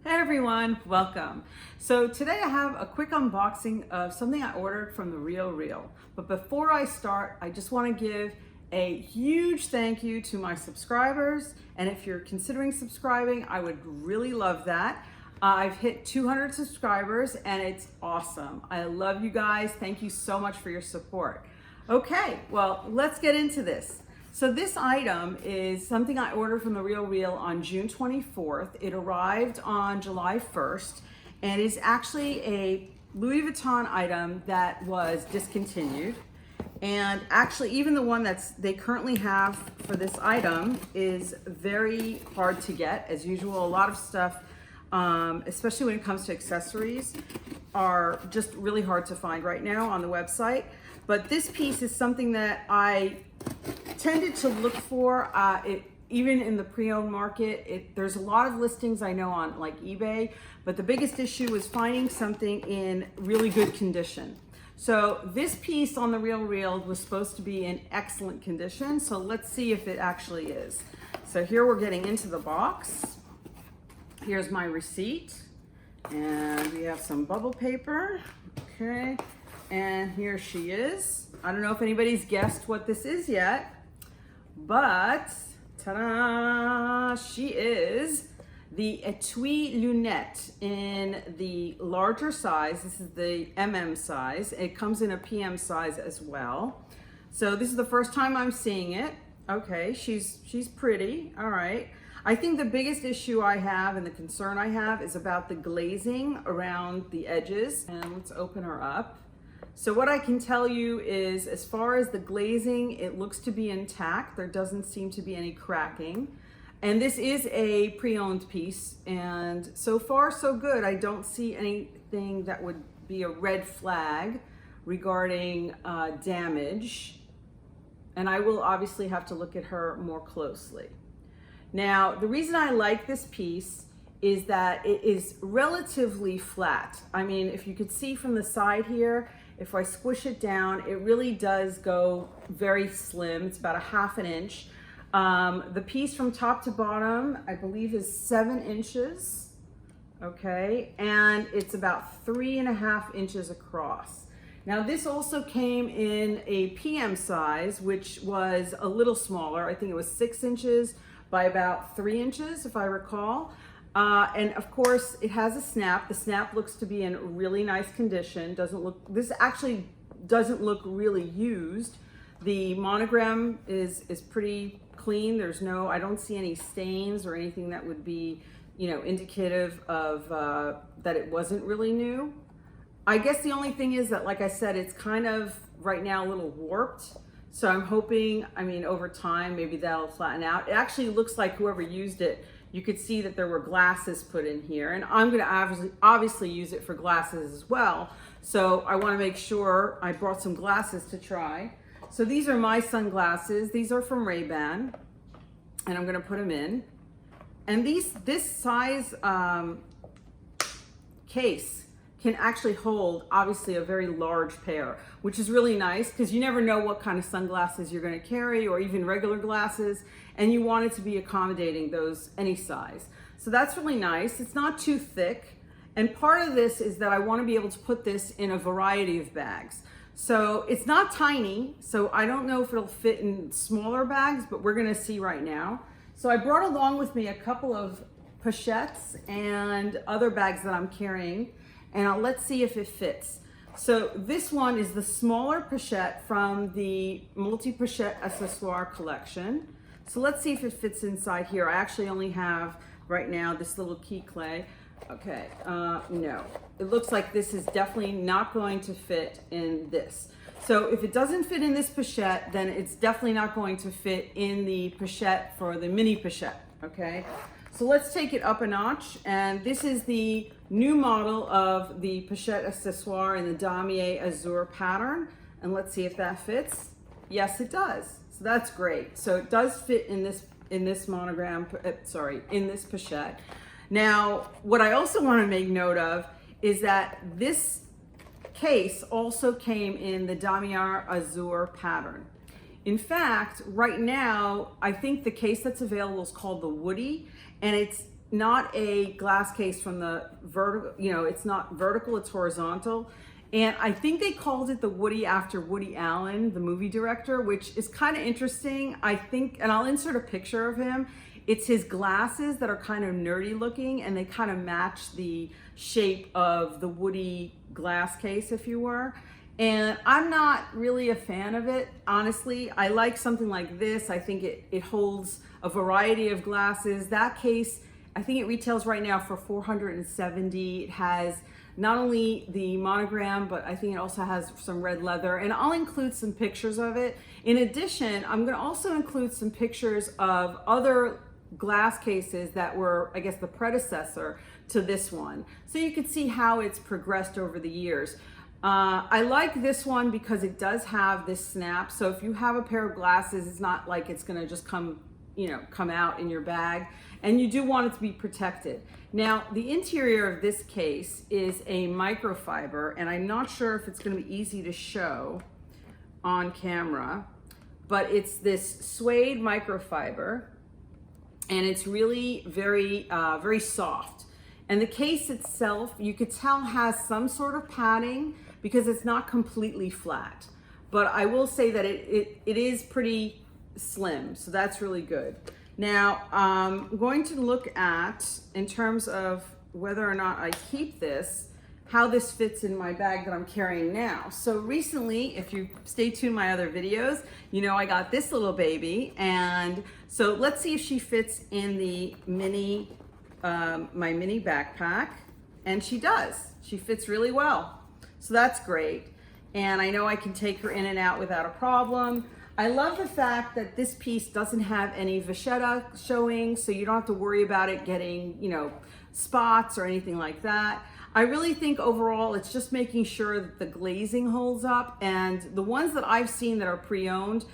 Hey everyone, welcome. So today I have a quick unboxing of something I ordered from the Real. But before I start, I just want to give a huge thank you to my subscribers. And if you're considering subscribing, I would really love that. I've hit 200 subscribers and it's awesome. I love you guys. Thank you so much for your support. Okay, well, let's get into this. So this item is something I ordered from the Real on June 24th. It arrived on July 1st and is actually a Louis Vuitton item that was discontinued. And actually even the one they currently have for this item is very hard to get. As usual, a lot of stuff, especially when it comes to accessories, are just really hard to find right now on the website. But this piece is something that I tended to look for, even in the pre-owned market. There's a lot of listings I know on like eBay, but the biggest issue was finding something in really good condition. So this piece on the Real was supposed to be in excellent condition. So let's see if it actually is. So here we're getting into the box. Here's my receipt, and we have some bubble paper. Okay, and here she is. I don't know if anybody's guessed what this is yet, but ta-da, she is the Etui Lunette in the larger size. This is the MM size. It comes in a PM size as well. So this is the first time I'm seeing it. Okay, she's pretty, all right. I think the biggest issue I have and the concern I have is about the glazing around the edges. And let's open her up. So what I can tell you is, as far as the glazing, it looks to be intact. There doesn't seem to be any cracking. And this is a pre-owned piece, and so far so good. I don't see anything that would be a red flag regarding damage. And I will obviously have to look at her more closely. Now, the reason I like this piece is that it is relatively flat. I mean, if you could see from the side here, if I squish it down, it really does go very slim. It's about a ½ inch. The piece from top to bottom, I believe, is 7 inches. Okay, and it's about 3½ inches across. Now this also came in a PM size, which was a little smaller. I think it was 6 inches by about 3 inches, if I recall. And of course it has a snap. The snap looks to be in really nice condition. This actually doesn't look really used. The monogram is pretty clean. I don't see any stains or anything that would be, indicative of that it wasn't really new. I guess the only thing is that, like I said, it's kind of right now a little warped. So I'm hoping, over time, maybe that'll flatten out. It actually looks like whoever used it, you could see that there were glasses put in here, and I'm going to obviously use it for glasses as well. So I want to make sure I brought some glasses to try. So these are my sunglasses. These are from Ray-Ban, and I'm going to put them in. And this size case can actually hold, obviously, a very large pair, which is really nice because you never know what kind of sunglasses you're going to carry, or even regular glasses, and you want it to be accommodating those any size. So that's really nice. It's not too thick, and part of this is that I want to be able to put this in a variety of bags. So it's not tiny, so I don't know if it'll fit in smaller bags, but we're going to see right now. So I brought along with me a couple of pochettes and other bags that I'm carrying, and let's see if it fits. So this one is the smaller pochette from the multi-pochette accessoire collection. So let's see if it fits inside here. I actually only have right now this little key clay. Okay, no. It looks like this is definitely not going to fit in this. So if it doesn't fit in this pochette, then it's definitely not going to fit in the pochette for the mini pochette, okay? So let's take it up a notch, and this is the new model of the pochette accessoire in the Damier Azur pattern, and let's see if that fits. Yes, it does. So that's great. So it does fit in this monogram, in this pochette. Now, what I also want to make note of is that this case also came in the Damier Azur pattern. In fact, right now, I think the case that's available is called the Woody, and it's not a glass case from the vertical, you know, it's not vertical, it's horizontal. And I think they called it the Woody after Woody Allen, the movie director, which is kind of interesting. I think, and I'll insert a picture of him. It's his glasses that are kind of nerdy looking, and they kind of match the shape of the Woody glass case, if you were. And I'm not really a fan of it, honestly. I like something like this. I think it holds a variety of glasses. That case, I think it retails right now for $470. It has not only the monogram, but I think it also has some red leather, and I'll include some pictures of it. In addition, I'm gonna also include some pictures of other glass cases that were, I guess, the predecessor to this one. So you can see how it's progressed over the years. I like this one because it does have this snap. So if you have a pair of glasses, it's not like it's gonna just come out in your bag, and you do want it to be protected. Now, the interior of this case is a microfiber, and I'm not sure if it's gonna be easy to show on camera, but it's this suede microfiber, and it's really very, very soft. And the case itself, you could tell, has some sort of padding because it's not completely flat. But I will say that it is pretty slim, so that's really good. Now, I'm going to look at, in terms of whether or not I keep this, how this fits in my bag that I'm carrying now. So recently, if you stay tuned my other videos, you know I got this little baby, and so let's see if she fits in the mini, my mini backpack, and she does. She fits really well, so that's great. And I know I can take her in and out without a problem. I love the fact that this piece doesn't have any vachetta showing, so you don't have to worry about it getting, you know, spots or anything like that. I really think overall it's just making sure that the glazing holds up, and the ones that I've seen that are pre-owned,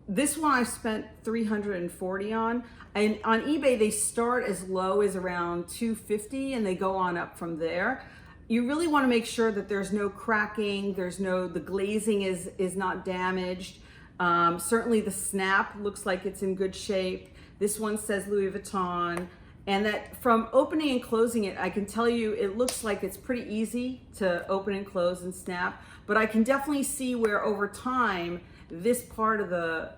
this one I've spent $340 on, and on eBay they start as low as around $250 and they go on up from there. You really want to make sure that there's no cracking, the glazing is not damaged. Certainly the snap looks like it's in good shape. This one says Louis Vuitton. And that from opening and closing it, I can tell you it looks like it's pretty easy to open and close and snap, but I can definitely see where over time, this part of the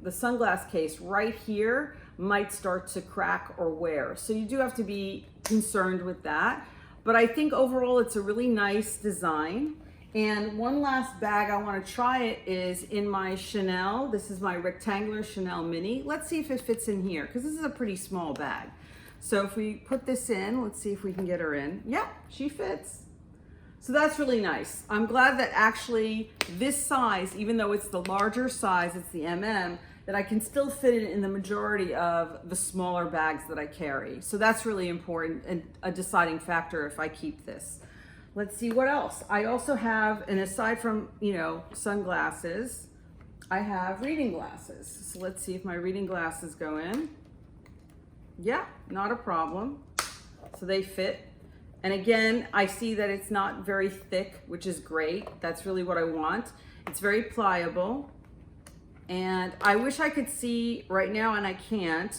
sunglass case right here might start to crack or wear. So you do have to be concerned with that. But I think overall it's a really nice design. And one last bag I want to try it is in my Chanel. This is my rectangular Chanel mini. Let's see if it fits in here, because this is a pretty small bag. So if we put this in, let's see if we can get her in. Yep, she fits. So that's really nice. I'm glad that actually this size, even though it's the larger size, it's the MM, that I can still fit it in the majority of the smaller bags that I carry. So that's really important and a deciding factor if I keep this. Let's see what else. I also have, and aside from, you know, sunglasses, I have reading glasses. So let's see if my reading glasses go in. Yeah, not a problem. So they fit. And again, I see that it's not very thick, which is great. That's really what I want. It's very pliable. And I wish I could see right now, and I can't,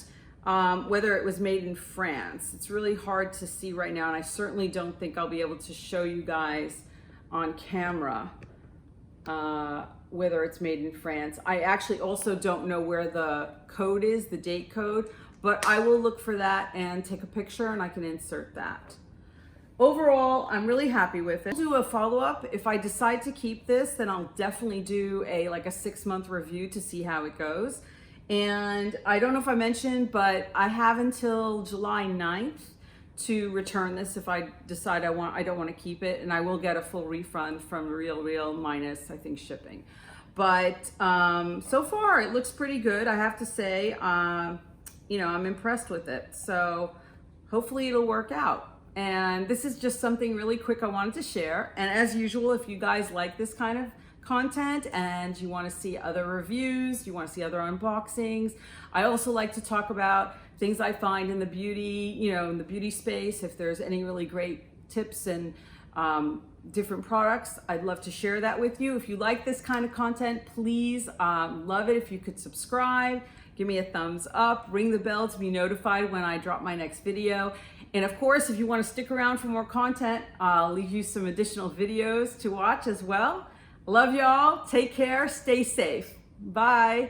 whether it was made in France. It's really hard to see right now, and I certainly don't think I'll be able to show you guys on camera whether it's made in France. I actually also don't know where the code is, the date code, but I will look for that and take a picture and I can insert that. Overall, I'm really happy with it. I'll do a follow-up. If I decide to keep this, then I'll definitely do like a 6-month review to see how it goes. And I don't know if I mentioned, but I have until July 9th to return this if I decide I don't want to keep it, and I will get a full refund from Real minus, I think, shipping. But so far it looks pretty good, I have to say. You know, I'm impressed with it, so hopefully it'll work out. And this is just something really quick I wanted to share. And as usual, if you guys like this kind of content and you want to see other reviews, you want to see other unboxings, I also like to talk about things I find in the beauty, you know, in the beauty space. If there's any really great tips and different products, I'd love to share that with you. If you like this kind of content, please love it if you could subscribe, give me a thumbs up, ring the bell to be notified when I drop my next video. And of course, if you want to stick around for more content, I'll leave you some additional videos to watch as well. Love y'all. Take care. Stay safe. Bye.